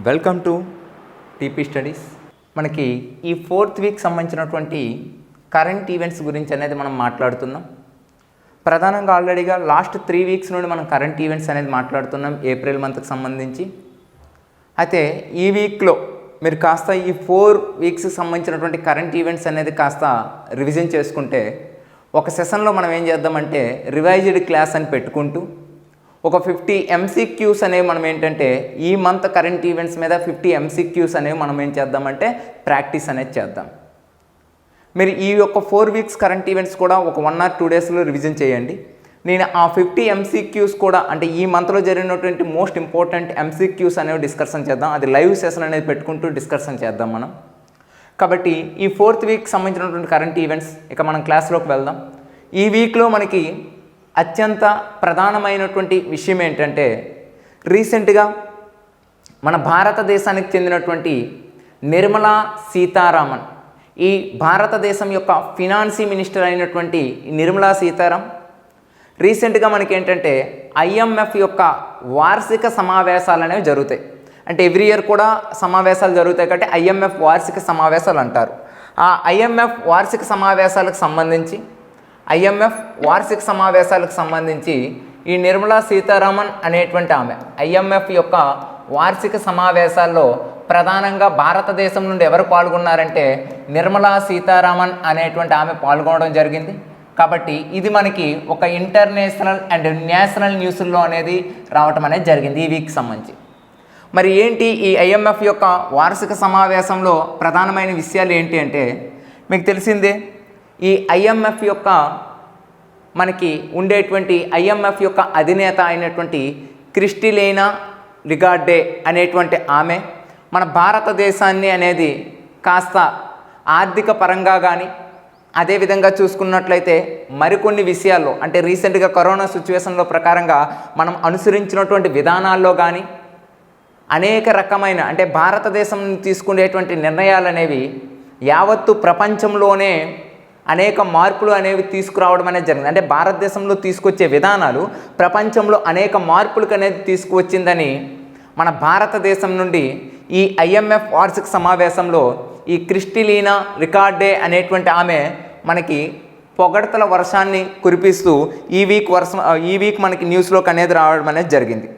Welcome to TP studies. మనకి ఈ 4th week సంబంధించినటువంటి కరెంట్ ఈవెంట్స్ గురించి అనేది మనం మాట్లాడుతున్నాం. ప్రధానంగా ఆల్రెడీగా లాస్ట్ 3 వీక్స్ నుండి మనం కరెంట్ ఈవెంట్స్ అనేది మాట్లాడుతున్నాం ఏప్రిల్ మంత్కి సంబంధించి. అయితే ఈ వీక్లో మీరు కాస్త ఈ 4 వీక్స్కి సంబంధించినటువంటి కరెంట్ ఈవెంట్స్ అనేది కాస్త రివిజన్ చేసుకుంటే ఒక సెషన్లో మనం ఏం చేద్దామంటే రివైజ్డ్ క్లాస్ అని పెట్టుకుంటూ ఒక 50 MCQs అనేవి మనం ఏంటంటే ఈ మంత్ కరెంట్ ఈవెంట్స్ మీద 50 MCQs అనేవి మనం ఏం చేద్దామంటే ప్రాక్టీస్ అనేది చేద్దాం. మీరు ఈ యొక్క 4 వీక్స్ కరెంట్ ఈవెంట్స్ కూడా ఒక 1 or 2 డేస్లో రివిజన్ చేయండి. నేను ఆ 50 MCQs కూడా అంటే ఈ మంత్లో జరిగినటువంటి మోస్ట్ ఇంపార్టెంట్ MCQs అనేవి డిస్కషన్ చేద్దాం. అది లైవ్ సెషన్ అనేది పెట్టుకుంటూ డిస్కషన్ చేద్దాం మనం. కాబట్టి ఈ 4th వీక్ సంబంధించినటువంటి కరెంట్ ఈవెంట్స్ ఇక మనం క్లాస్లోకి వెళ్దాం. ఈ వీక్లో మనకి అత్యంత ప్రధానమైనటువంటి విషయం ఏంటంటే రీసెంట్గా మన భారతదేశానికి చెందినటువంటి నిర్మలా సీతారామన్, ఈ భారతదేశం యొక్క ఫినాన్స్ మినిస్టర్ అయినటువంటి నిర్మలా సీతారామన్ రీసెంట్గా మనకి ఏంటంటే IMF యొక్క వార్షిక సమావేశాలు అనేవి జరుగుతాయి. అంటే ఎవ్రీ ఇయర్ కూడా సమావేశాలు జరుగుతాయి కాబట్టి IMF వార్షిక సమావేశాలు అంటారు. ఆ IMF వార్షిక సమావేశాలకు సంబంధించి ఈ నిర్మలా సీతారామన్ అనేటువంటి ఆమె IMF యొక్క వార్షిక సమావేశాల్లో ప్రధానంగా భారతదేశం నుండి ఎవరు పాల్గొన్నారంటే నిర్మలా సీతారామన్ అనేటువంటి ఆమె పాల్గొనడం జరిగింది. కాబట్టి ఇది మనకి ఒక ఇంటర్నేషనల్ అండ్ నేషనల్ న్యూస్లో అనేది రావటం అనేది జరిగింది ఈ వీక్ సంబంధించి. మరి ఏంటి ఈ IMF యొక్క వార్షిక సమావేశంలో ప్రధానమైన విషయాలు ఏంటి అంటే మీకు తెలిసిందే, ఈ IMF యొక్క మనకి ఉండేటువంటి IMF యొక్క అధినేత అయినటువంటి క్రిస్టిలీనా లిగార్డే అనేటువంటి ఆమె మన భారతదేశాన్ని అనేది కాస్త ఆర్థిక పరంగా కానీ అదేవిధంగా చూసుకున్నట్లయితే మరికొన్ని విషయాల్లో అంటే రీసెంట్గా కరోనా సిచ్యువేషన్లో ప్రకారంగా మనం అనుసరించినటువంటి విధానాల్లో కానీ అనేక రకమైన అంటే భారతదేశం తీసుకునేటువంటి నిర్ణయాలు అనేవి యావత్తు ప్రపంచంలోనే అనేక మార్పులు అనేవి తీసుకురావడం అనేది జరిగింది. అంటే భారతదేశంలో తీసుకొచ్చే విధానాలు ప్రపంచంలో అనేక మార్పులకు అనేది తీసుకువచ్చిందని మన భారతదేశం నుండి ఈ IMF వార్షిక సమావేశంలో ఈ క్రిస్టిలీనా లిగార్డే అనేటువంటి ఆమె మనకి పొగడ్తల వర్షాన్ని కురిపిస్తూ ఈ వీక్ మనకి న్యూస్లోకి అనేది రావడం అనేది జరిగింది.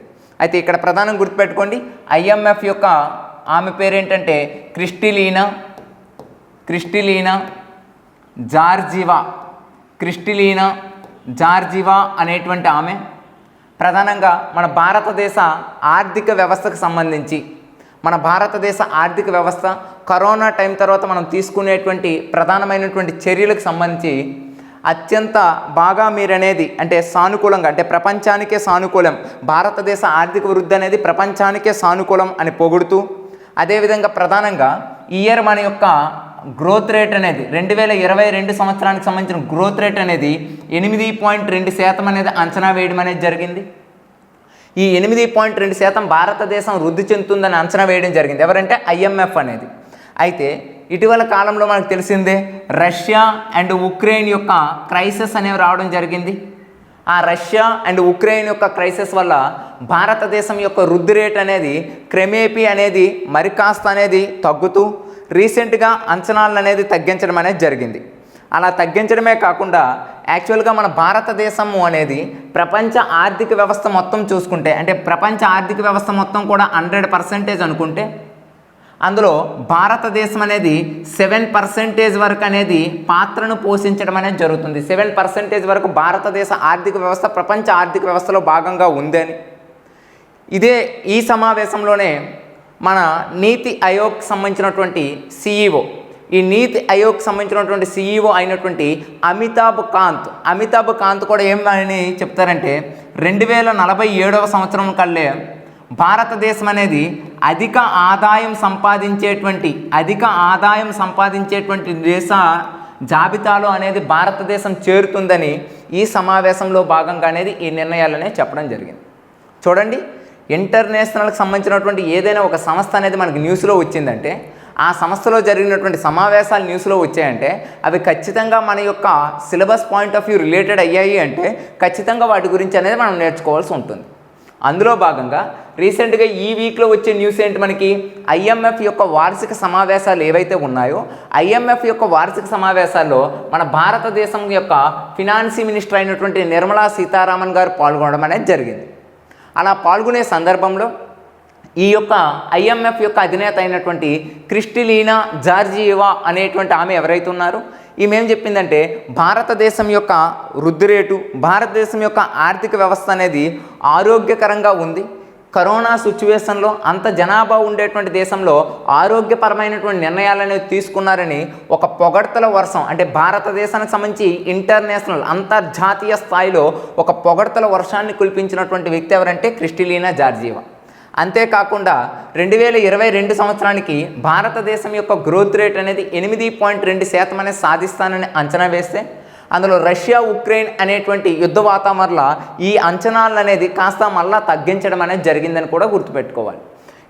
అయితే ఇక్కడ ప్రధానంగా గుర్తుపెట్టుకోండి, IMF యొక్క ఆమె పేరేంటంటే క్రిస్టిలీనా జార్జివా అనేటువంటి ఆమె ప్రధానంగా మన భారతదేశ ఆర్థిక వ్యవస్థకు సంబంధించి మన భారతదేశ ఆర్థిక వ్యవస్థ కరోనా టైం తర్వాత మనం తీసుకునేటువంటి ప్రధానమైనటువంటి చర్యలకు సంబంధించి అత్యంత బాగా మీరనేది అంటే సానుకూలంగా అంటే ప్రపంచానికే సానుకూలం, భారతదేశ ఆర్థిక వృద్ధి అనేది ప్రపంచానికే సానుకూలం అని పొగుడుతూ అదేవిధంగా ప్రధానంగా ఈ ఇయర్ మన యొక్క గ్రోత్ రేట్ అనేది 2022 సంవత్సరానికి సంబంధించిన గ్రోత్ రేట్ అనేది 8.2% అనేది అంచనా వేయడం అనేది జరిగింది. ఈ 8.2% భారతదేశం వృద్ధి చెందుతుందని అంచనా వేయడం జరిగింది. ఎవరంటే IMF అనేది. అయితే ఇటీవల కాలంలో మనకు తెలిసిందే రష్యా అండ్ ఉక్రెయిన్ యొక్క క్రైసిస్ అనేవి రావడం జరిగింది. ఆ రష్యా అండ్ ఉక్రెయిన్ యొక్క క్రైసిస్ వల్ల భారతదేశం యొక్క వృద్ధి రేట్ అనేది క్రమేపీ అనేది మరి కాస్త అనేది తగ్గుతూ రీసెంట్గా అంచనాలను అనేది తగ్గించడం అనేది జరిగింది. అలా తగ్గించడమే కాకుండా యాక్చువల్గా మన భారతదేశము అనేది ప్రపంచ ఆర్థిక వ్యవస్థ మొత్తం చూసుకుంటే అంటే ప్రపంచ ఆర్థిక వ్యవస్థ మొత్తం కూడా 100% అనుకుంటే అందులో భారతదేశం అనేది 7% వరకు అనేది పాత్రను పోషించడం అనేది జరుగుతుంది. 7% వరకు భారతదేశ ఆర్థిక వ్యవస్థ ప్రపంచ ఆర్థిక వ్యవస్థలో భాగంగా ఉందని ఈ సమావేశంలోనే మన నీతి ఆయోగ్ సంబంధించినటువంటి CEO ఈ నీతి ఆయోగ్ సంబంధించినటువంటి CEO అయినటువంటి అమితాబ్ కాంత్ కూడా ఏమని చెప్తారంటే 2047 సంవత్సరం కల్లే భారతదేశం అనేది అధిక ఆదాయం సంపాదించేటువంటి దేశ జాబితాలో అనేది భారతదేశం చేరుతుందని ఈ సమావేశంలో భాగంగా అనేది ఈ నిర్ణయాలనే చెప్పడం జరిగింది. చూడండి, ఇంటర్నేషనల్కి సంబంధించినటువంటి ఏదైనా ఒక సంస్థ అనేది మనకి న్యూస్లో వచ్చిందంటే ఆ సంస్థలో జరిగినటువంటి సమావేశాలు న్యూస్లో వచ్చాయంటే అవి ఖచ్చితంగా మన యొక్క syllabus point of view related అయ్యాయి అంటే ఖచ్చితంగా వాటి గురించి అనేది మనం నేర్చుకోవాల్సి ఉంటుంది. అందులో భాగంగా రీసెంట్గా ఈ వీక్లో వచ్చే న్యూస్ ఏంటి మనకి, ఐఎంఎఫ్ యొక్క వార్షిక సమావేశాలు ఏవైతే ఉన్నాయో ఐఎంఎఫ్ యొక్క వార్షిక సమావేశాల్లో మన భారతదేశం యొక్క ఫినాన్స్ మినిస్టర్ అయినటువంటి నిర్మలా సీతారామన్ గారు పాల్గొనడం అనేది జరిగింది. అలా పాల్గొనే సందర్భంలో ఈ యొక్క ఐఎంఎఫ్ యొక్క అధినేత అయినటువంటి క్రిస్టలీనా జార్జియేవా అనేటువంటి ఆమె ఎవరైతే ఉన్నారో ఈమె ఏం చెప్పిందంటే, భారతదేశం యొక్క వృద్ధి రేటు, భారతదేశం యొక్క ఆర్థిక వ్యవస్థ అనేది ఆరోగ్యకరంగా ఉంది. కరోనా సిచ్యువేషన్లో అంత జనాభా ఉండేటువంటి దేశంలో ఆరోగ్యపరమైనటువంటి నిర్ణయాలు అనేవి తీసుకున్నారని ఒక పొగడ్తల వర్షం, అంటే భారతదేశానికి సంబంధించి ఇంటర్నేషనల్ అంతర్జాతీయ స్థాయిలో ఒక పొగడ్తల వర్షాన్ని కురిపించినటువంటి వ్యక్తి ఎవరంటే క్రిస్టలీనా జార్జియేవా. అంతేకాకుండా 2022 సంవత్సరానికి భారతదేశం యొక్క గ్రోత్ రేట్ అనేది 8.2% అనేది సాధిస్తానని అంచనా వేస్తే అందులో రష్యా ఉక్రెయిన్ అనేటువంటి యుద్ధ వాతావరణంలో ఈ అంచనాలు అనేది కాస్త మళ్ళా తగ్గించడం అనేది జరిగిందని కూడా గుర్తుపెట్టుకోవాలి.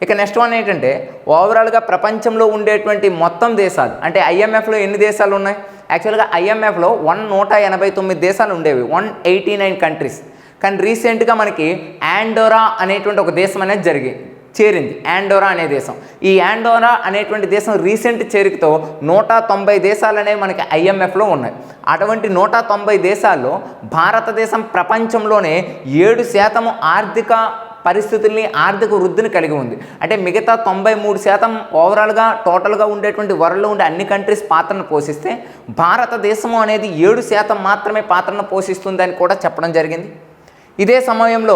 ఇక నెక్స్ట్ వన్ ఏంటంటే, ఓవరాల్గా ప్రపంచంలో ఉండేటువంటి మొత్తం దేశాలు, అంటే ఐఎంఎఫ్లో ఎన్ని దేశాలు ఉన్నాయి, యాక్చువల్గా ఐఎంఎఫ్లో 189 దేశాలు ఉండేవి, 189 కంట్రీస్. కానీ రీసెంట్గా మనకి ఆండోరా అనేటువంటి ఒక దేశం అనేది చేరింది. ఆండోరా అనే దేశం, ఈ ఆండోరా అనేటువంటి దేశం రీసెంట్ చేరికతో 190 దేశాలు అనేవి మనకి ఐఎంఎఫ్లో ఉన్నాయి. అటువంటి 190 దేశాల్లో భారతదేశం ప్రపంచంలోనే 7% ఆర్థిక పరిస్థితుల్ని, ఆర్థిక వృద్ధిని కలిగి ఉంది. అంటే మిగతా 93% ఓవరాల్గా టోటల్గా ఉండేటువంటి వరల్డ్లో ఉండే అన్ని కంట్రీస్ పాత్రను పోషిస్తే భారతదేశము అనేది 7% మాత్రమే పాత్రను పోషిస్తుందని కూడా చెప్పడం జరిగింది. ఇదే సమయంలో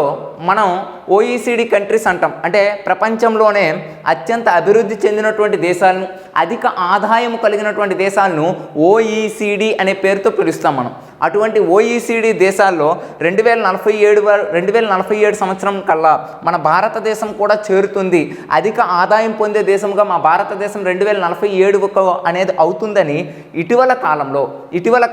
మనం ఓఈసీడీ కంట్రీస్ అంటాం, అంటే ప్రపంచంలోనే అత్యంత అభివృద్ధి చెందినటువంటి దేశాలను, అధిక ఆదాయం కలిగినటువంటి దేశాలను ఓఈసీడీ అనే పేరుతో పిలుస్తాం మనం. అటువంటి ఓఈసీడీ దేశాల్లో 2047 సంవత్సరం కల్లా మన భారతదేశం కూడా చేరుతుంది. అధిక ఆదాయం పొందే దేశంగా మా భారతదేశం 2047 అనేది అవుతుందని ఇటీవల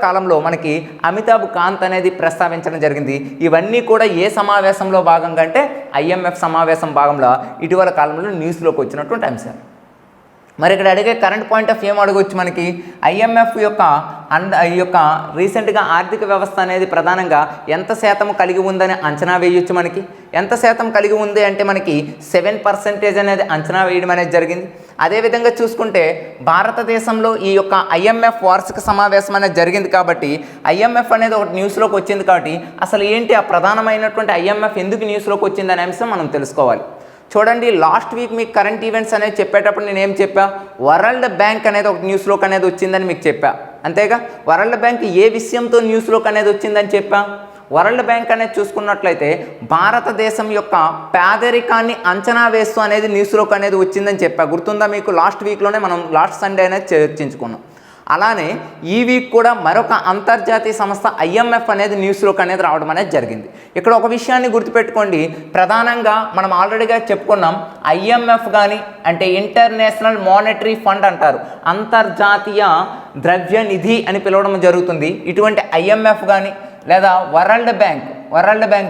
కాలంలో మనకి అమితాబ్ కాంత్ అనేది ప్రస్తావించడం జరిగింది. ఇవన్నీ కూడా ఏ సమావేశంలో భాగంగా అంటే ఐఎంఎఫ్ సమావేశం భాగంలో ఇటీవల కాలంలో న్యూస్లోకి వచ్చినటువంటి అంశాలు. మరి ఇక్కడ అడిగే కరెంట్ పాయింట్ ఆఫ్ ఏం అడగవచ్చు మనకి, ఐఎంఎఫ్ యొక్క ఈ యొక్క రీసెంట్గా ఆర్థిక వ్యవస్థ అనేది ప్రధానంగా ఎంత శాతం కలిగి ఉందని అంచనా వేయొచ్చు. మనకి ఎంత శాతం కలిగి ఉంది అంటే మనకి 7% అనేది అంచనా వేయడం అనేది జరిగింది. అదేవిధంగా చూసుకుంటే భారతదేశంలో ఈ యొక్క ఐఎంఎఫ్ వార్షిక సమావేశం అనేది జరిగింది కాబట్టి ఐఎంఎఫ్ అనేది ఒకటి న్యూస్లోకి వచ్చింది కాబట్టి అసలు ఏంటి ఆ ప్రధానమైనటువంటి ఐఎంఎఫ్ ఎందుకు న్యూస్లోకి వచ్చిందనే అంశం మనం తెలుసుకోవాలి. చూడండి, లాస్ట్ వీక్ మీకు కరెంట్ ఈవెంట్స్ అనేది చెప్పేటప్పుడు నేను ఏం చెప్పా, వరల్డ్ బ్యాంక్ అనేది ఒక న్యూస్లోకి అనేది వచ్చిందని మీకు చెప్పా, అంతేగా. వరల్డ్ బ్యాంక్ ఏ విషయంతో న్యూస్లోకి అనేది వచ్చిందని చెప్పా, వరల్డ్ బ్యాంక్ అనేది చూసుకున్నట్లయితే భారతదేశం యొక్క పేదరికాన్ని అంచనా వేస్తూ అనేది న్యూస్లోకి అనేది వచ్చిందని చెప్పా, గుర్తుందా మీకు? లాస్ట్ వీక్లోనే మనం లాస్ట్ సండే అనేది చర్చించుకున్నాం. అలానే ఈ వీక్ కూడా మరొక అంతర్జాతీయ సంస్థ ఐఎంఎఫ్ అనేది న్యూస్లోకి అనేది రావడం అనేది జరిగింది. ఇక్కడ ఒక విషయాన్ని గుర్తుపెట్టుకోండి, ప్రధానంగా మనం ఆల్రెడీగా చెప్పుకున్నాం, ఐఎంఎఫ్ కానీ అంటే ఇంటర్నేషనల్ మానిటరీ ఫండ్ అంటారు, అంతర్జాతీయ ద్రవ్య నిధి అని పిలవడం జరుగుతుంది. ఇటువంటి ఐఎంఎఫ్ కానీ లేదా వరల్డ్ బ్యాంక్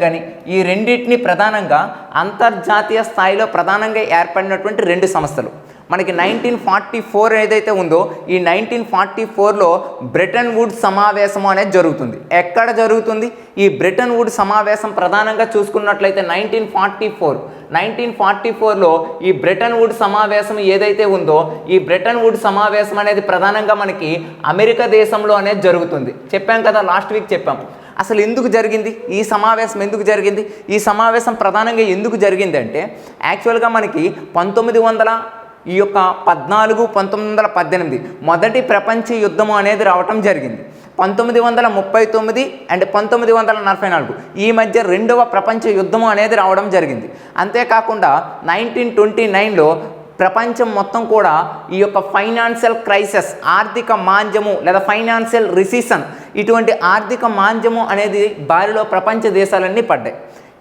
కానీ ఈ రెండింటిని ప్రధానంగా అంతర్జాతీయ స్థాయిలో ప్రధానంగా ఏర్పడినటువంటి రెండు సంస్థలు. మనకి 1944 ఏదైతే ఉందో ఈ 1944లో బ్రెటన్ వుడ్స్ సమావేశం అనేది జరుగుతుంది. ఎక్కడ జరుగుతుంది? ఈ బ్రెటన్ వుడ్స్ సమావేశం ప్రధానంగా చూసుకున్నట్లయితే 1944లో ఈ బ్రెటన్ వుడ్స్ సమావేశం ఏదైతే ఉందో ఈ బ్రెటన్ వుడ్స్ సమావేశం అనేది ప్రధానంగా మనకి అమెరికా దేశంలో అనేది జరుగుతుంది. చెప్పాం కదా, లాస్ట్ వీక్ చెప్పాం. అసలు ఎందుకు జరిగింది ఈ సమావేశం? ఎందుకు జరిగింది ఈ సమావేశం? ప్రధానంగా ఎందుకు జరిగింది అంటే యాక్చువల్గా మనకి 1918 మొదటి ప్రపంచ యుద్ధము అనేది రావటం జరిగింది. 1939 అండ్ 1944 ఈ మధ్య రెండవ ప్రపంచ యుద్ధము అనేది రావడం జరిగింది. అంతేకాకుండా 1929లో ప్రపంచం మొత్తం కూడా ఈ యొక్క ఫైనాన్షియల్ క్రైసిస్, ఆర్థిక మాంద్యము లేదా ఫైనాన్షియల్ రిసెషన్, ఇటువంటి ఆర్థిక మాంద్యము అనేది బారిలో ప్రపంచ దేశాలన్నీ పడ్డాయి.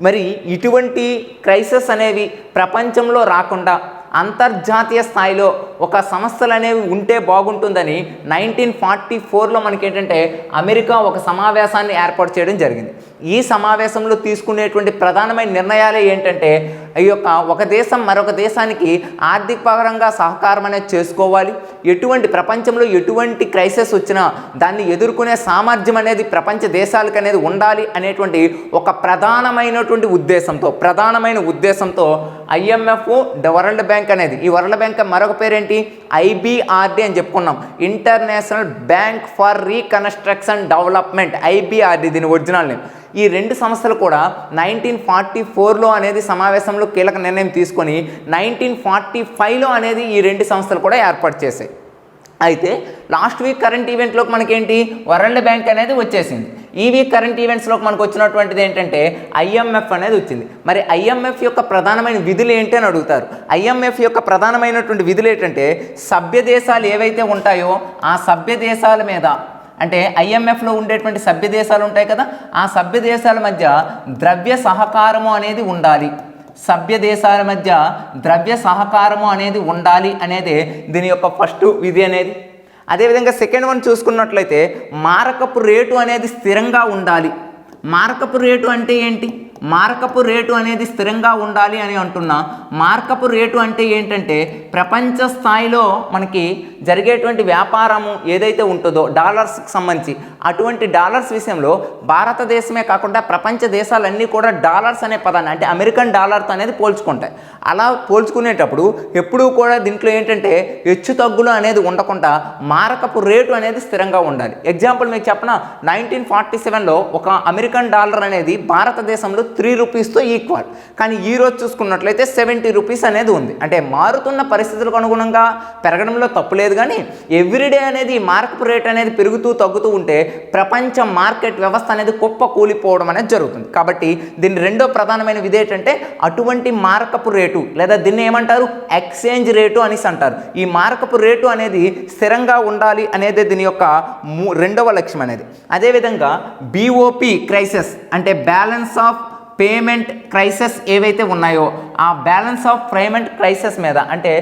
మరి ఇటువంటి క్రైసిస్ అనేవి ప్రపంచంలో రాకుండా అంతర్జాతీయ స్థాయిలో ఒక సంస్థలు అనేవి ఉంటే బాగుంటుందని 1944లో మనకేంటంటే అమెరికా ఒక సమావేశాన్ని ఏర్పాటు చేయడం జరిగింది. ఈ సమావేశంలో తీసుకునేటువంటి ప్రధానమైన నిర్ణయాలే ఏంటంటే ఈ యొక్క ఒక దేశం మరొక దేశానికి ఆర్థిక పరంగా సహకారం అనేది చేసుకోవాలి, ఎటువంటి ప్రపంచంలో ఎటువంటి క్రైసిస్ వచ్చినా దాన్ని ఎదుర్కొనే సామర్థ్యం అనేది ప్రపంచ దేశాలకు అనేది ఉండాలి అనేటువంటి ఒక ప్రధానమైన ఉద్దేశంతో IMF, వరల్డ్ బ్యాంక్ అనేది, ఈ వరల్డ్ బ్యాంక్ మరొక పేరేంటి IBRD అని చెప్పుకున్నాం, international bank for reconstruction development, IBRD దీని ఒరిజినల్ నేమ్. ఈ రెండు సంస్థలు కూడా 1944లో అనేది సమావేశంలో కీలక నిర్ణయం తీసుకొని 1945లో అనేది ఈ రెండు సంస్థలు కూడా ఏర్పాటు చేశాయి. అయితే లాస్ట్ వీక్ కరెంట్ ఈవెంట్లోకి మనకేంటి వరల్డ్ బ్యాంక్ అనేది వచ్చేసింది. ఈ వీక్ కరెంట్ ఈవెంట్స్లోకి మనకు వచ్చినటువంటిది ఏంటంటే IMF అనేది వచ్చింది. మరి IMF యొక్క ప్రధానమైన విధులు ఏంటి అని అడుగుతారు. IMF యొక్క ప్రధానమైనటువంటి విధులు ఏంటంటే సభ్య దేశాలు ఏవైతే ఉంటాయో ఆ సభ్య దేశాల మీద, అంటే IMFలో ఉండేటువంటి సభ్య దేశాలు ఉంటాయి కదా, ఆ సభ్య దేశాల మధ్య ద్రవ్య సహకారము అనేది ఉండాలి. సభ్య దేశాల మధ్య ద్రవ్య సహకారము అనేది ఉండాలి అనేదే దీని యొక్క ఫస్ట్ విధి అనేది. అదేవిధంగా సెకండ్ వన్ చూసుకున్నట్లయితే మారకపు రేటు అనేది స్థిరంగా ఉండాలి. మారకపు రేటు అంటే ఏంటి? మార్కపు రేటు అనేది స్థిరంగా ఉండాలి అని అంటున్నా. మార్కపు రేటు అంటే ఏంటంటే ప్రపంచ స్థాయిలో మనకి జరిగేటువంటి వ్యాపారము ఏదైతే ఉంటుందో డాలర్స్కి సంబంధించి, అటువంటి డాలర్స్ విషయంలో భారతదేశమే కాకుండా ప్రపంచ దేశాలన్నీ కూడా డాలర్స్ అనే పదాన్ని, అంటే అమెరికన్ డాలర్తో అనేది పోల్చుకుంటాయి. అలా పోల్చుకునేటప్పుడు ఎప్పుడూ కూడా దీంట్లో ఏంటంటే హెచ్చు తగ్గులు అనేది ఉండకుండా మారకపు రేటు అనేది స్థిరంగా ఉండాలి. ఎగ్జాంపుల్ మీకు చెప్పనా, 1947లో ఒక అమెరికన్ డాలర్ అనేది భారతదేశంలో 3 రూపీస్తో ఈక్వల్, కానీ ఈరోజు చూసుకున్నట్లయితే 70 రూపీస్ అనేది ఉంది. అంటే మారుతున్న పరిస్థితులకు అనుగుణంగా పెరగడంలో తప్పు లేదు, కానీ ఎవ్రీడే అనేది మార్కపు రేట్ అనేది పెరుగుతూ తగ్గుతూ ఉంటే ప్రపంచ మార్కెట్ వ్యవస్థ అనేది కుప్ప కూలిపోవడం అనేది జరుగుతుంది. కాబట్టి దీని రెండో ప్రధానమైన విధి ఏంటంటే అటువంటి మార్కపు రేటు, లేదా దీన్ని ఏమంటారు ఎక్స్చేంజ్ రేటు అనేసి అంటారు. ఈ మార్కపు రేటు అనేది స్థిరంగా ఉండాలి అనేది దీని యొక్క రెండవ లక్ష్యం అనేది. అదేవిధంగా BOP క్రైసిస్ అంటే బ్యాలెన్స్ ఆఫ్ పేమెంట్ క్రైసిస్ ఏవైతే ఉన్నాయో ఆ బ్యాలెన్స్ ఆఫ్ పేమెంట్ క్రైసిస్ మీద, అంటే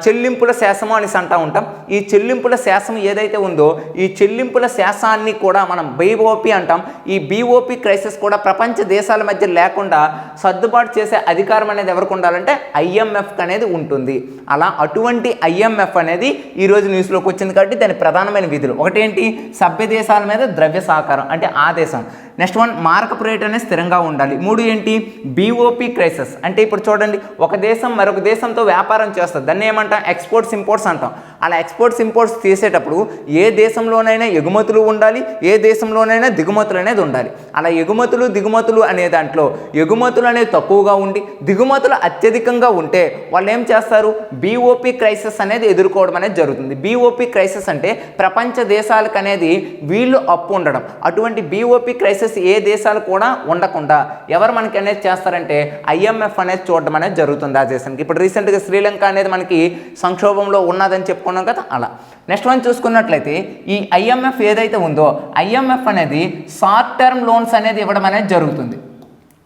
చెల్లింపుల శాసము అనేసి అంటూ ఉంటాం. ఈ చెల్లింపుల శాసనం ఏదైతే ఉందో ఈ చెల్లింపుల శాసాన్ని కూడా మనం BOP అంటాం. ఈ BOP క్రైసిస్ కూడా ప్రపంచ దేశాల మధ్య లేకుండా సర్దుబాటు చేసే అధికారం అనేది ఎవరికి ఉండాలంటే IMF అనేది ఉంటుంది. అలా అటువంటి IMF అనేది ఈరోజు న్యూస్లోకి వచ్చింది. కాబట్టి దాని ప్రధానమైన విధులు ఒకటేంటి, సభ్య దేశాల మీద ద్రవ్య సహకారం అంటే ఆ దేశం. నెక్స్ట్ వన్ మార్కపు రేట్ అనేది స్థిరంగా ఉండాలి. 3 ఏంటి BOP క్రైసిస్ అంటే ఇప్పుడు చూడండి, ఒక దేశం మరొక దేశంతో వ్యాపారం చేస్తుంది, దాన్ని ఏమంటాం ఎక్స్పోర్ట్స్ ఇంపోర్ట్స్ అంటాం. అలా ఎక్స్పోర్ట్స్ ఇంపోర్ట్స్ తీసేటప్పుడు ఏ దేశంలోనైనా ఎగుమతులు ఉండాలి, ఏ దేశంలోనైనా దిగుమతులు అనేది ఉండాలి. అలా ఎగుమతులు దిగుమతులు అనే దాంట్లో ఎగుమతులు అనేది తక్కువగా ఉండి దిగుమతులు అత్యధికంగా ఉంటే వాళ్ళు ఏం చేస్తారు, BOP క్రైసిస్ అనేది ఎదుర్కోవడం అనేది జరుగుతుంది. BOP క్రైసిస్ అంటే ప్రపంచ దేశాలకు అనేది వీళ్ళు అప్పు ఉండడం. అటువంటి BOP క్రైసిస్ ఏ దేశాలు కూడా ఉండకుండా ఎవరు మనకి అనేది చేస్తారంటే IMF అనేది చూడడం అనేది జరుగుతుంది ఆ దేశానికి. ఇప్పుడు రీసెంట్గా శ్రీలంక అనేది మనకి సంక్షోభంలో ఉన్నదని చెప్పుకున్నాం కదా, అలా. నెక్స్ట్ వన్ చూసుకున్నట్లయితే ఈ IMF ఏదైతే ఉందో IMF అనేది షార్ట్ టర్మ్ లోన్స్ అనేది ఇవ్వడం అనేది జరుగుతుంది.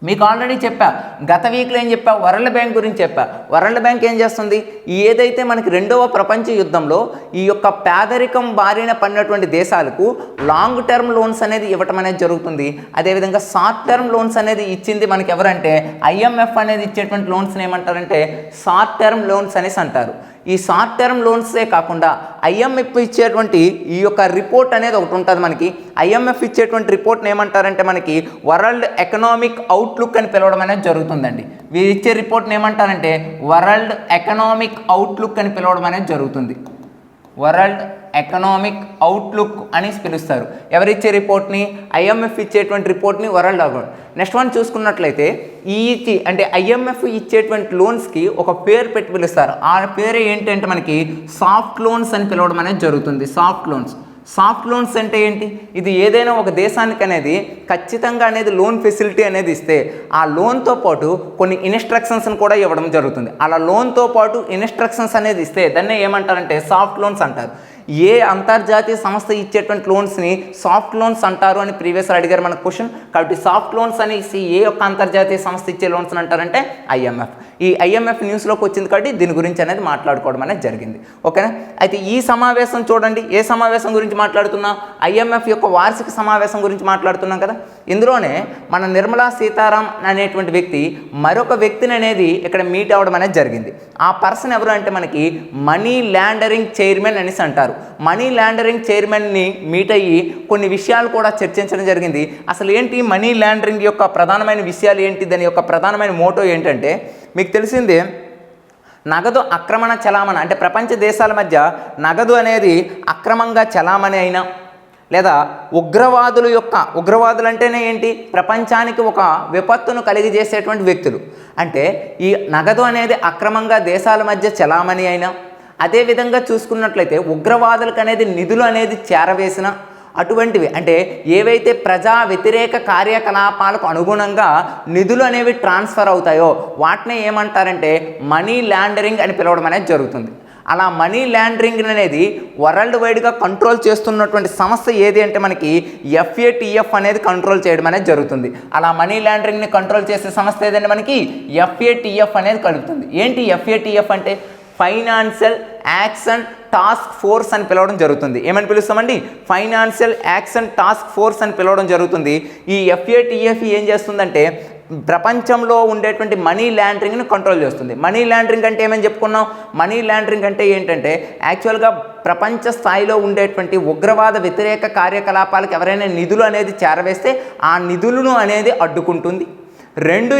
మీకు ఆల్రెడీ చెప్పా, గత వీక్లో ఏం చెప్పా, వరల్డ్ బ్యాంక్ గురించి చెప్పా. వరల్డ్ బ్యాంక్ ఏం చేస్తుంది, ఏదైతే మనకి రెండవ ప్రపంచ యుద్ధంలో ఈ యొక్క పేదరికం బారిన పడినటువంటి దేశాలకు లాంగ్ టర్మ్ లోన్స్ అనేది ఇవ్వటం అనేది జరుగుతుంది. అదేవిధంగా షార్ట్ టర్మ్ లోన్స్ అనేది ఇచ్చింది మనకి ఎవరంటే IMF అనేది ఇచ్చేటువంటి లోన్స్ని ఏమంటారంటే షార్ట్ టర్మ్ లోన్స్ అనేసి అంటారు. ఈ షార్ట్ టర్మ్ లోన్సే కాకుండా IMF ఇచ్చేటువంటి ఈ యొక్క రిపోర్ట్ అనేది ఒకటి ఉంటుంది మనకి. IMF ఇచ్చేటువంటి రిపోర్ట్ని ఏమంటారంటే మనకి వరల్డ్ ఎకనామిక్ అవుట్లుక్ అని పిలవడం అనేది జరుగుతుందండి. వీరు ఇచ్చే రిపోర్ట్ని ఏమంటారంటే వరల్డ్ ఎకనామిక్ అవుట్లుక్ అని పిలవడం అనేది జరుగుతుంది. వరల్డ్ ఎకనామిక్ అవుట్లుక్ అని పిలుస్తారు. ఎవరిచ్చే రిపోర్ట్ని, IMF ఇచ్చేటువంటి రిపోర్ట్ని వరల్డ్ అవుట్లుక్. నెక్స్ట్ వన్ చూసుకున్నట్లయితే అంటే IMF ఇచ్చేటువంటి లోన్స్కి ఒక పేరు పెట్టి పిలుస్తారు. ఆ పేరు ఏంటంటే మనకి సాఫ్ట్ లోన్స్ అని పిలవడం అనేది జరుగుతుంది. Soft loans. సాఫ్ట్ లోన్స్ అంటే ఏంటి, ఇది ఏదైనా ఒక దేశానికి అనేది ఖచ్చితంగా అనేది లోన్ ఫెసిలిటీ అనేది ఇస్తే ఆ లోన్తో పాటు కొన్ని ఇన్స్ట్రక్షన్స్ని కూడా ఇవ్వడం జరుగుతుంది. అలా లోన్తో పాటు ఇన్స్ట్రక్షన్స్ అనేది ఇస్తే దాన్ని ఏమంటారంటే సాఫ్ట్ లోన్స్ అంటారు. ఏ అంతర్జాతీయ సంస్థ ఇచ్చేటువంటి లోన్స్ని సాఫ్ట్ లోన్స్ అంటారు అని ప్రీవియస్ అడిగారు మన క్వశ్చన్. కాబట్టి సాఫ్ట్ లోన్స్ అనేసి ఏ ఒక్క అంతర్జాతీయ సంస్థ ఇచ్చే లోన్స్ అంటారంటే ఐఎంఎఫ్. ఈ ఐఎంఎఫ్ న్యూస్లోకి వచ్చింది కాబట్టి దీని గురించి అనేది మాట్లాడుకోవడం అనేది జరిగింది. ఓకేనా. అయితే ఈ సమావేశం చూడండి, ఏ సమావేశం గురించి మాట్లాడుతున్నా, ఐఎంఎఫ్ యొక్క వార్షిక సమావేశం గురించి మాట్లాడుతున్నాం కదా. ఇందులోనే మన నిర్మలా సీతారామన్ అనేటువంటి వ్యక్తి మరొక వ్యక్తిని అనేది ఇక్కడ మీట్ అవ్వడం అనేది జరిగింది. ఆ పర్సన్ ఎవరు అంటే మనకి మనీ లాండరింగ్ చైర్మన్ అనేసి అంటారు. మనీ లాండరింగ్ చైర్మన్ని మీట్ అయ్యి కొన్ని విషయాలు కూడా చర్చించడం జరిగింది. అసలు ఏంటి మనీ లాండరింగ్ యొక్క ప్రధానమైన విషయాలు ఏంటి, దాని యొక్క ప్రధానమైన మోటో ఏంటంటే మీకు తెలిసిందే, నగదు అక్రమణ చలామణి అంటే ప్రపంచ దేశాల మధ్య నగదు అనేది అక్రమంగా చలామణి అయినా లేదా ఉగ్రవాదులు అంటేనే ఏంటి, ప్రపంచానికి ఒక విపత్తును కలిగజేసేటువంటి వ్యక్తులు. అంటే ఈ నగదు అనేది అక్రమంగా దేశాల మధ్య చలామణి అయినా, అదేవిధంగా చూసుకున్నట్లయితే ఉగ్రవాదులకు అనేది నిధులు అనేది చేరవేసిన అటువంటివి అంటే ఏవైతే ప్రజా వ్యతిరేక కార్యకలాపాలకు అనుగుణంగా నిధులు అనేవి ట్రాన్స్ఫర్ అవుతాయో వాటిని ఏమంటారంటే మనీ లాండరింగ్ అని పిలవడం అనేది జరుగుతుంది. అలా మనీ లాండరింగ్ అనేది వరల్డ్ వైడ్గా కంట్రోల్ చేస్తున్నటువంటి సంస్థ ఏది అంటే మనకి FATF అనేది కంట్రోల్ చేయడం అనేది జరుగుతుంది. అలా మనీ లాండరింగ్ని కంట్రోల్ చేసే సంస్థ ఏదంటే మనకి FATF అనేది కలుగుతుంది. ఏంటి FATF అంటే ఫైనాన్షియల్ యాక్షన్ టాస్క్ ఫోర్స్ అని పిలవడం జరుగుతుంది. ఏమని పిలుస్తామండి, ఫైనాన్షియల్ యాక్షన్ టాస్క్ ఫోర్స్ అని పిలవడం జరుగుతుంది. ఈ FATF ఏం చేస్తుందంటే ప్రపంచంలో ఉండేటువంటి మనీ లాండరింగ్ని కంట్రోల్ చేస్తుంది. మనీ లాండరింగ్ అంటే ఏమని చెప్పుకున్నాం, మనీ లాండరింగ్ అంటే ఏంటంటే యాక్చువల్గా ప్రపంచ స్థాయిలో ఉండేటువంటి ఉగ్రవాద వ్యతిరేక కార్యకలాపాలకు ఎవరైనా నిధులు అనేది చేరవేస్తే ఆ నిధులను అనేది అడ్డుకుంటుంది. రెండు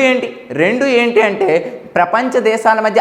ఏంటి అంటే ప్రపంచ దేశాల మధ్య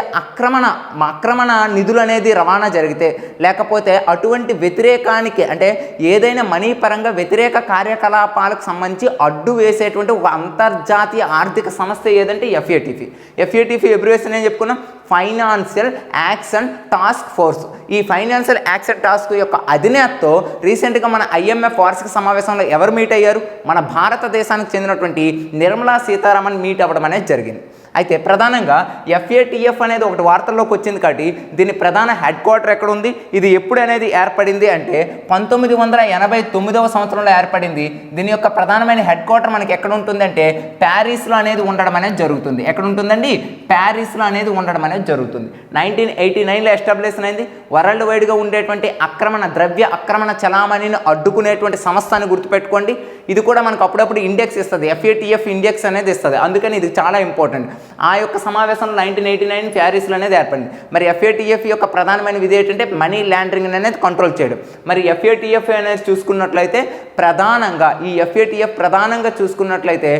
అక్రమణ నిధులు అనేది రవాణా జరిగితే లేకపోతే అటువంటి వ్యతిరేకానికి అంటే ఏదైనా మనీ పరంగా వ్యతిరేక కార్యకలాపాలకు సంబంధించి అడ్డు వేసేటువంటి ఒక అంతర్జాతీయ ఆర్థిక సంస్థ ఏదంటే FATF ఎబ్రివేషన్ ఏం చెప్పుకున్నాం, ఫైనాన్షియల్ యాక్షన్ టాస్క్ ఫోర్స్. ఈ ఫైనాన్షియల్ యాక్షన్ టాస్క్ యొక్క అధినేతతో రీసెంట్గా మన IMF వార్షిక సమావేశంలో ఎవరు మీట్ అయ్యారు, మన భారతదేశానికి చెందినటువంటి నిర్మలా సీతారామన్ మీట్ అవ్వడం అనేది జరిగింది. అయితే ప్రధానంగా FATF అనేది ఒకటి వార్తల్లోకి వచ్చింది కాబట్టి దీని ప్రధాన హెడ్ క్వార్టర్ ఎక్కడ ఉంది, ఇది ఎప్పుడు అనేది ఏర్పడింది అంటే 1989వ సంవత్సరంలో ఏర్పడింది. దీని యొక్క ప్రధానమైన హెడ్ క్వార్టర్ మనకి ఎక్కడ ఉంటుందంటే ప్యారిస్లో అనేది ఉండడం అనేది జరుగుతుంది. ఎక్కడ ఉంటుందండి, ప్యారిస్లో అనేది ఉండడం అనేది జరుగుతుంది. 1989లో ఎస్టాబ్లిష్ అయింది. వరల్డ్ వైడ్గా ఉండేటువంటి ద్రవ్య అక్రమణ చలామణిని అడ్డుకునేటువంటి సంస్థ అని గుర్తుపెట్టుకోండి. ఇది కూడా మనకు అప్పుడప్పుడు ఇండెక్స్ ఇస్తుంది, FATF ఇండెక్స్ అనేది ఇస్తుంది. అందుకని ఇది చాలా ఇంపార్టెంట్. ఆ యొక్క సమావేశంలో 1989 ప్యారిస్లో అనేది ఏర్పడింది. మరి FATF యొక్క ప్రధానమైన విధి ఏంటంటే మనీ లాండరింగ్ అనేది కంట్రోల్ చేయడం. మరి FATF అనేది చూసుకున్నట్లయితే ప్రధానంగా చూసుకున్నట్లయితే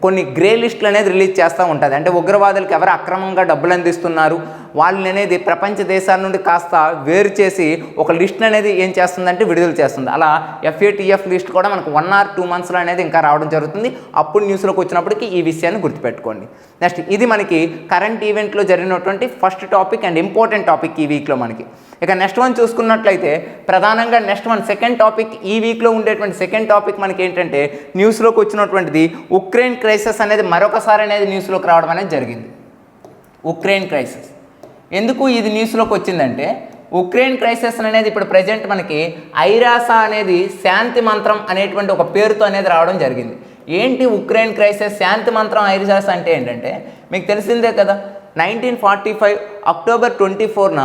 కొన్ని గ్రే లిస్టులు అనేది రిలీజ్ చేస్తూ ఉంటుంది. అంటే ఉగ్రవాదులకు ఎవరు అక్రమంగా డబ్బులు అందిస్తున్నారు వాళ్ళని అనేది ప్రపంచ దేశాల నుండి కాస్త వేరు చేసి ఒక లిస్ట్ అనేది ఏం చేస్తుందంటే విడుదల చేస్తుంది. అలా FATF లిస్ట్ కూడా మనకు 1 or 2 monthsలో అనేది ఇంకా రావడం జరుగుతుంది. అప్పుడు న్యూస్లోకి వచ్చినప్పటికీ ఈ విషయాన్ని గుర్తుపెట్టుకోండి. నెక్స్ట్ ఇది మనకి కరెంట్ ఈవెంట్లో జరిగినటువంటి first topic and important topic ఈ వీక్లో మనకి. ఇక నెక్స్ట్ వన్ చూసుకున్నట్లయితే ప్రధానంగా సెకండ్ టాపిక్ ఈ వీక్లో ఉండేటువంటి సెకండ్ టాపిక్ మనకి ఏంటంటే న్యూస్లోకి వచ్చినటువంటిది ఉక్రెయిన్ క్రైసిస్ అనేది మరొకసారి అనేది న్యూస్లోకి రావడం అనేది జరిగింది. ఉక్రెయిన్ క్రైసిస్ ఎందుకు ఇది న్యూస్లోకి వచ్చిందంటే ఉక్రెయిన్ క్రైసిస్ అనేది ఇప్పుడు ప్రజెంట్ మనకి ఐరాస అనేది శాంతి మంత్రం అనేటువంటి ఒక పేరుతో అనేది రావడం జరిగింది. ఏంటి ఉక్రెయిన్ క్రైసిస్ శాంతి మంత్రం ఐరాస అంటే ఏంటంటే మీకు తెలిసిందే కదా, 1945 అక్టోబర్ 24న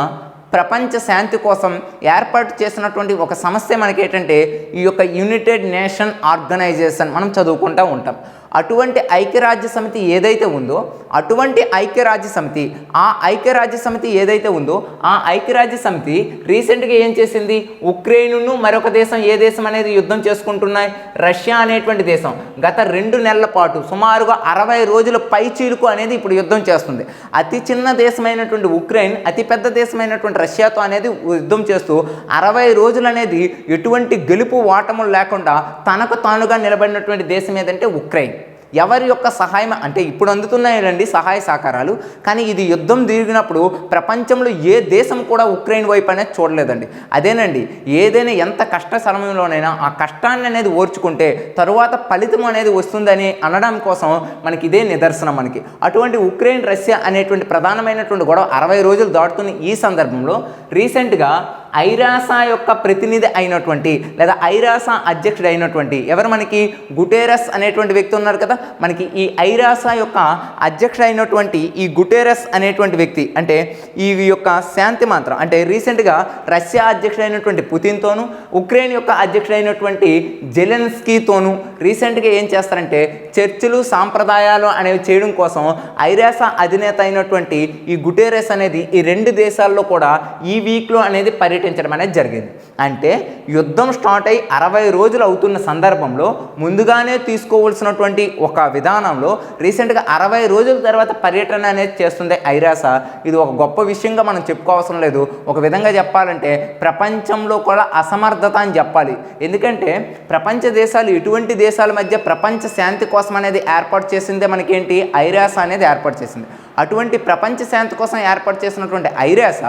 ప్రపంచ శాంతి కోసం ఏర్పాటు చేసినటువంటి ఒక సమస్య మనకి ఏంటంటే ఈ యొక్క యునైటెడ్ నేషన్ ఆర్గనైజేషన్ మనం చదువుకుంటూ ఉంటాం. అటువంటి ఐక్యరాజ్య సమితి ఏదైతే ఉందో ఆ ఐక్యరాజ్య సమితి ఏదైతే ఉందో ఆ ఐక్యరాజ్య సమితి రీసెంట్గా ఏం చేసింది, ఉక్రెయిన్ను మరొక దేశం ఏ దేశం అనేది యుద్ధం చేసుకుంటున్నాయి, రష్యా అనేటువంటి దేశం గత 2 నెలల పాటు సుమారుగా 60 రోజుల పైచీలుకు అనేది ఇప్పుడు యుద్ధం చేస్తుంది. అతి చిన్న దేశమైనటువంటి ఉక్రెయిన్ అతి పెద్ద దేశమైనటువంటి రష్యాతో అనేది యుద్ధం చేస్తూ 60 రోజులు అనేది ఎటువంటి గెలుపు ఓటములు లేకుండా తనకు తానుగా నిలబడినటువంటి దేశం ఏదంటే ఉక్రెయిన్. ఎవరి యొక్క సహాయం అంటే ఇప్పుడు అందుతున్నాయండి సహాయ సహకారాలు, కానీ ఇది యుద్ధం తిరిగినప్పుడు ప్రపంచంలో ఏ దేశం కూడా ఉక్రెయిన్ వైపు అనేది చూడలేదండి. అదేనండి, ఏదైనా ఎంత కష్ట సమయంలోనైనా ఆ కష్టాన్ని అనేది ఓర్చుకుంటే తరువాత ఫలితం అనేది వస్తుందని అనడం కోసం మనకి ఇదే నిదర్శనం. మనకి అటువంటి ఉక్రెయిన్ రష్యా అనేటువంటి ప్రధానమైనటువంటి గొడవ 60 రోజులు దాటుతున్న ఈ సందర్భంలో రీసెంట్గా ఐరాస యొక్క ప్రతినిధి అయినటువంటి లేదా ఐరాస అధ్యక్షుడు అయినటువంటి ఎవరు మనకి గుటెరస్ అనేటువంటి వ్యక్తి ఉన్నారు కదా, మనకి ఈ ఐరాస యొక్క అధ్యక్షుడు అయినటువంటి ఈ గుటెరస్ అనేటువంటి వ్యక్తి అంటే ఈ యొక్క శాంతి మంత్రం అంటే రీసెంట్గా రష్యా అధ్యక్షుడు అయినటువంటి పుతిన్తోనూ ఉక్రెయిన్ యొక్క అధ్యక్షుడు అయినటువంటి జెలెన్స్కీతోనూ రీసెంట్గా ఏం చేస్తారంటే చర్చలు సాంప్రదాయాలు అనేవి చేయడం కోసం ఐరాస అధినేత అయినటువంటి ఈ గుటెరస్ అనేది ఈ రెండు దేశాల్లో కూడా ఈ వీక్లో అనేది పర్యటించడం అనేది జరిగింది. అంటే యుద్ధం స్టార్ట్ అయ్యి 60 రోజులు అవుతున్న సందర్భంలో ముందుగానే తీసుకోవాల్సినటువంటి ఒక విధానంలో రీసెంట్గా 60 రోజుల తర్వాత పర్యటన అనేది చేస్తుంది ఐరాస. ఇది ఒక గొప్ప విషయంగా మనం చెప్పుకోవాల్సిన లేదు. ఒక విధంగా చెప్పాలంటే ప్రపంచంలో కూడా అసమర్థత అని చెప్పాలి. ఎందుకంటే ప్రపంచ దేశాలు ఎటువంటి దేశాల మధ్య ప్రపంచ శాంతి కోసం అనేది ఏర్పాటు చేసిందే మనకేంటి ఐరాస అనేది ఏర్పాటు చేసింది. అటువంటి ప్రపంచ శాంతి కోసం ఏర్పాటు చేసినటువంటి ఐరాస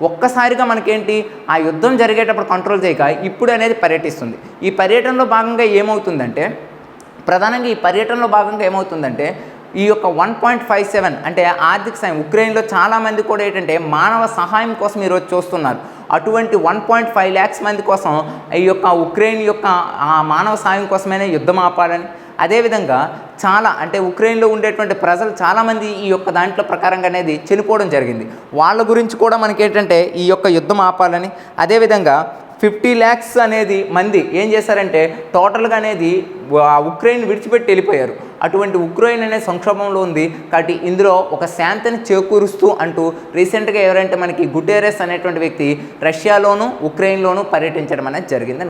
ఒక్కసారిగా మనకేంటి ఆ యుద్ధం జరిగేటప్పుడు కంట్రోల్ చేయక ఇప్పుడు అనేది పర్యటిస్తుంది. ఈ పర్యటనలో భాగంగా ఏమవుతుందంటే ప్రధానంగా ఈ యొక్క 1.57 అంటే ఆర్థిక సాయం ఉక్రెయిన్లో చాలామంది కూడా ఏంటంటే మానవ సహాయం కోసం ఈరోజు చూస్తున్నారు. అటువంటి 1.5 lakhs మంది కోసం ఈ యొక్క ఉక్రెయిన్ యొక్క ఆ మానవ సాయం కోసమైనా యుద్ధం ఆపాలని, అదేవిధంగా చాలా అంటే ఉక్రెయిన్లో ఉండేటువంటి ప్రజలు చాలామంది ఈ యొక్క దాంట్లో ప్రకారంగా అనేది చనిపోవడం జరిగింది. వాళ్ళ గురించి కూడా మనకేంటంటే ఈ యొక్క యుద్ధం ఆపాలని, అదేవిధంగా 50 lakhs అనేది మంది ఏం చేశారంటే టోటల్గా అనేది ఉక్రెయిన్ విడిచిపెట్టి వెళ్ళిపోయారు. అటువంటి ఉక్రెయిన్ అనే సంక్షోభంలో ఉంది కాబట్టి ఇందులో ఒక శాంతిని చేకూరుస్తూ అంటూ రీసెంట్గా ఎవరంటే మనకి గుటెరస్ అనేటువంటి వ్యక్తి రష్యాలోను ఉక్రెయిన్లోనూ పర్యటించడం అనేది జరిగింది.